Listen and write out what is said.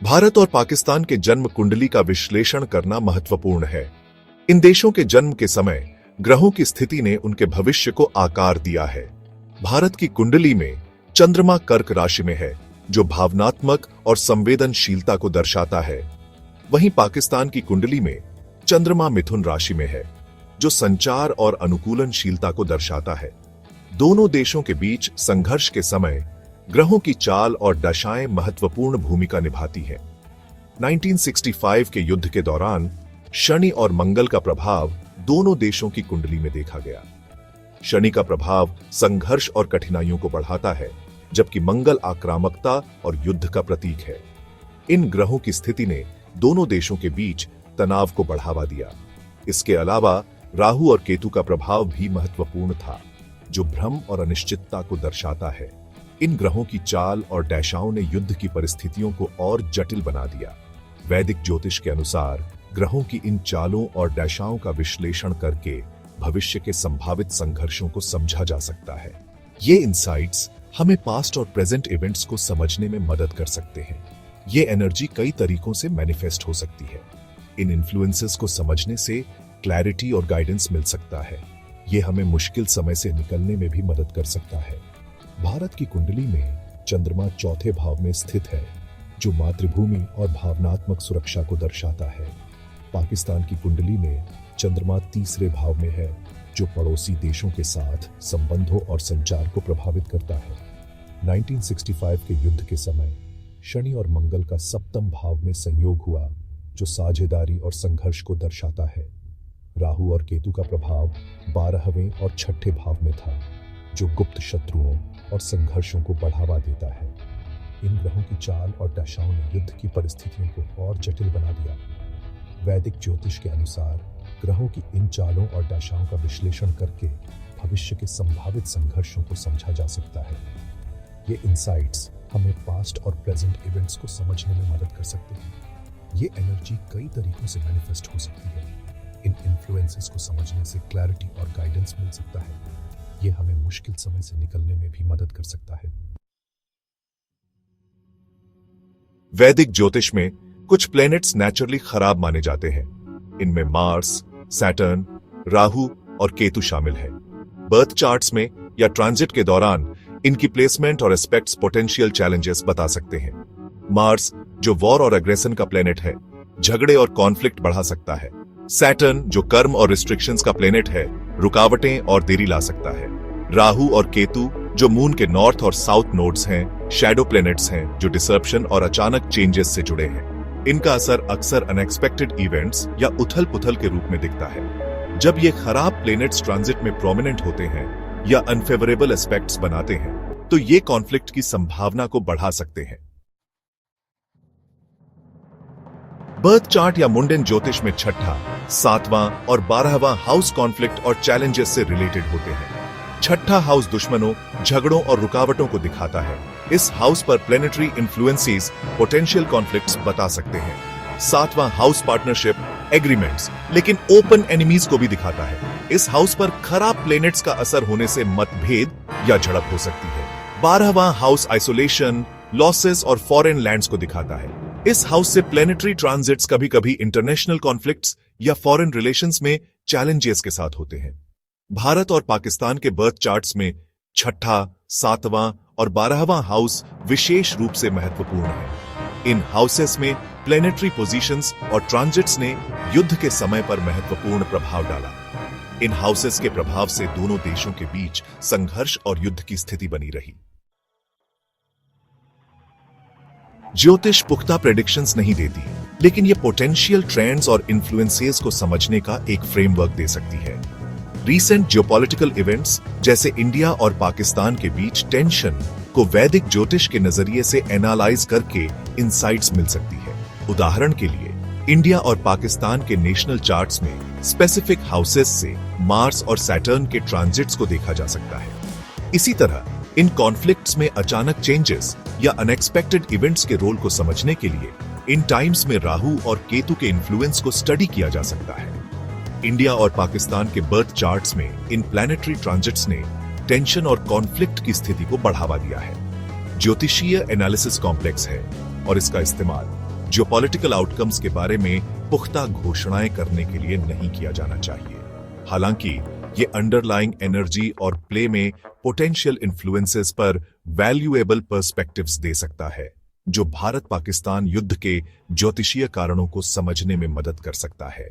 भारत और पाकिस्तान के जन्म कुंडली का विश्लेषण करना महत्वपूर्ण है। इन देशों के जन्म के समय ग्रहों की स्थिति ने उनके भविष्य को आकार दिया है। भारत की कुंडली में चंद्रमा कर्क राशि में है, जो भावनात्मक और संवेदनशीलता को दर्शाता है। वहीं पाकिस्तान की कुंडली में चंद्रमा मिथुन राशि में है, जो संचार और अनुकूलनशीलता को दर्शाता है। दोनों देशों के बीच संघर्ष के समय ग्रहों की चाल और दशाएं महत्वपूर्ण भूमिका निभाती हैं। 1965 के युद्ध के दौरान शनि और मंगल का प्रभाव दोनों देशों की कुंडली में देखा गया। शनि का प्रभाव संघर्ष और कठिनाइयों को बढ़ाता है, जबकि मंगल आक्रामकता और युद्ध का प्रतीक है। इन ग्रहों की स्थिति ने दोनों देशों के बीच तनाव को बढ़ावा दिया। इसके अलावा राहु और केतु का प्रभाव भी महत्वपूर्ण था, जो भ्रम और अनिश्चितता को दर्शाता है। इन ग्रहों की चाल और दशाओं ने युद्ध की परिस्थितियों को और जटिल बना दिया। वैदिक ज्योतिष के अनुसार ग्रहों की इन चालों और दशाओं का विश्लेषण करके भविष्य के संभावित संघर्षों को समझा जा सकता है। ये इंसाइट्स हमें पास्ट और प्रेजेंट इवेंट्स को समझने में मदद कर सकते हैं। ये एनर्जी कई तरीकों से मैनिफेस्ट हो सकती है। इन इन्फ्लुएंसेस को समझने से क्लैरिटी और गाइडेंस मिल सकता है। ये हमें मुश्किल समय से निकलने में भी मदद कर सकता है। भारत की कुंडली में चंद्रमा चौथे भाव में स्थित है, जो मातृभूमि और भावनात्मक सुरक्षा को दर्शाता है। पाकिस्तान की कुंडली में चंद्रमा तीसरे भाव में है, जो पड़ोसी देशों के साथ संबंधों और संचार को प्रभावित करता है। 1965 के युद्ध के समय शनि और मंगल का सप्तम भाव में संयोग हुआ, जो साझेदारी और संघर्ष को दर्शाता है। राहु और केतु का प्रभाव 12वें और 6ठे भाव में था, जो गुप्त शत्रुओं और संघर्षों को बढ़ावा देता है। इन ग्रहों की चाल और दशाओं ने युद्ध की परिस्थितियों को और जटिल बना दिया। वैदिक ज्योतिष के अनुसार ग्रहों की इन चालों और दशाओं का विश्लेषण करके भविष्य के संभावित संघर्षों को समझा जा सकता है। ये इंसाइट्स हमें पास्ट और प्रेजेंट इवेंट्स को समझने में मदद कर सकते हैं। ये एनर्जी कई तरीकों से मैनिफेस्ट हो सकती है। इन इन्फ्लुएंसेस को समझने से क्लैरिटी और गाइडेंस मिल सकता है। ये हमें मुश्किल समय से निकलने में भी मदद कर सकता है। वैदिक ज्योतिष में कुछ प्लैनेट्स नेचुरली खराब माने जाते हैं। इनमें मार्स, सैटर्न, राहु और केतु शामिल है। बर्थ चार्ट्स में या ट्रांजिट के दौरान इनकी प्लेसमेंट और एस्पेक्ट्स पोटेंशियल चैलेंजेस बता सकते हैं। मार्स, जो वॉर और एग्रेशन का प्लेनेट है, झगड़े और कॉन्फ्लिक्ट बढ़ा सकता है। सैटर्न, जो कर्म और रिस्ट्रिक्शंस का प्लेनेट है, रुकावटें और देरी ला सकता है। राहु और केतु, जो मून के नॉर्थ और साउथ नोड्स हैं, शैडो प्लेनेट्स हैं, जो डिसरप्शन और अचानक चेंजेस से जुड़े हैं। इनका असर अक्सर अनएक्सपेक्टेड इवेंट्स या उथल पुथल के रूप में दिखता है। जब ये खराब प्लेनेट्स ट्रांजिट में प्रोमिनेंट होते हैं या अनफेवरेबल एस्पेक्ट्स बनाते हैं, तो ये कॉन्फ्लिक्ट की संभावना को बढ़ा सकते हैं। बर्थ चार्ट या मुंडन ज्योतिष में छठा, 7वां और 12वां हाउस कॉन्फ्लिक्ट और चैलेंजेस से रिलेटेड होते हैं। छठा हाउस दुश्मनों, झगड़ों और रुकावटों को दिखाता है। इस हाउस पर प्लेनेटरी इन्फ्लुएंसेस पोटेंशियल कॉन्फ्लिक्ट्स बता सकते हैं। 7वां हाउस पार्टनरशिप, एग्रीमेंट्स, लेकिन ओपन एनिमीज को भी दिखाता है। इस हाउस पर खराब प्लेनेट्स का असर होने से मतभेद या झड़प हो सकती है। 12वां हाउस आइसोलेशन, लॉसेस और फॉरेन लैंड्स को दिखाता है। इस हाउस से प्लेनेटरी ट्रांजिट्स कभी कभी इंटरनेशनल कॉन्फ्लिक्ट्स या फॉरेन रिलेशंस में चैलेंजेस के साथ होते हैं। भारत और पाकिस्तान के बर्थ चार्ट्स में छठा, 7वां और 12वां हाउस विशेष रूप से महत्वपूर्ण है। इन हाउसेस में प्लेनेटरी पोजीशंस और ट्रांजिट्स ने युद्ध के समय पर महत्वपूर्ण प्रभाव डाला। इन हाउसेस के प्रभाव से दोनों देशों के बीच संघर्ष और युद्ध की स्थिति बनी रही। ज्योतिष पुख्ता प्रेडिक्शंस नहीं देती, लेकिन ये पोटेंशियल ट्रेंड्स और इन्फ्लुएंसेस को समझने का एक फ्रेमवर्क दे सकती है। रीसेंट जियोपॉलिटिकल इवेंट्स जैसे इंडिया और पाकिस्तान के बीच टेंशन को वैदिक ज्योतिष के नजरिए से एनालाइज करके इंसाइट्स मिल सकती है। उदाहरण के लिए, इंडिया और पाकिस्तान के नेशनल चार्ट्स में स्पेसिफिक हाउसेस से मार्स और सैटर्न के ट्रांजिट्स को देखा जा सकता है। इसी तरह इन कॉन्फ्लिक्ट्स में अचानक चेंजेस या अनएक्सपेक्टेड इवेंट्स के रोल को समझने के लिए इन टाइम्स में राहु और केतु के इन्फ्लुएंस को स्टडी किया जा सकता है। इंडिया और पाकिस्तान के बर्थ चार्ट्स में इन प्लैनेटरी ट्रांजिट्स ने टेंशन और कॉन्फ्लिक्ट की स्थिति को बढ़ावा दिया है। ज्योतिषीय एनालिसिस कॉम्प्लेक्स है और इसका इस्तेमाल ज्योपॉलिटिकल आउटकम्स के बारे में पुख्ता घोषणाएं करने के लिए नहीं किया जाना चाहिए। हालांकि ये अंडरलाइंग एनर्जी और प्ले में पोटेंशियल इन्फ्लुएंसेस पर वैल्यूएबल पर्सपेक्टिव्स दे सकता है, जो भारत पाकिस्तान युद्ध के ज्योतिषीय कारणों को समझने में मदद कर सकता है।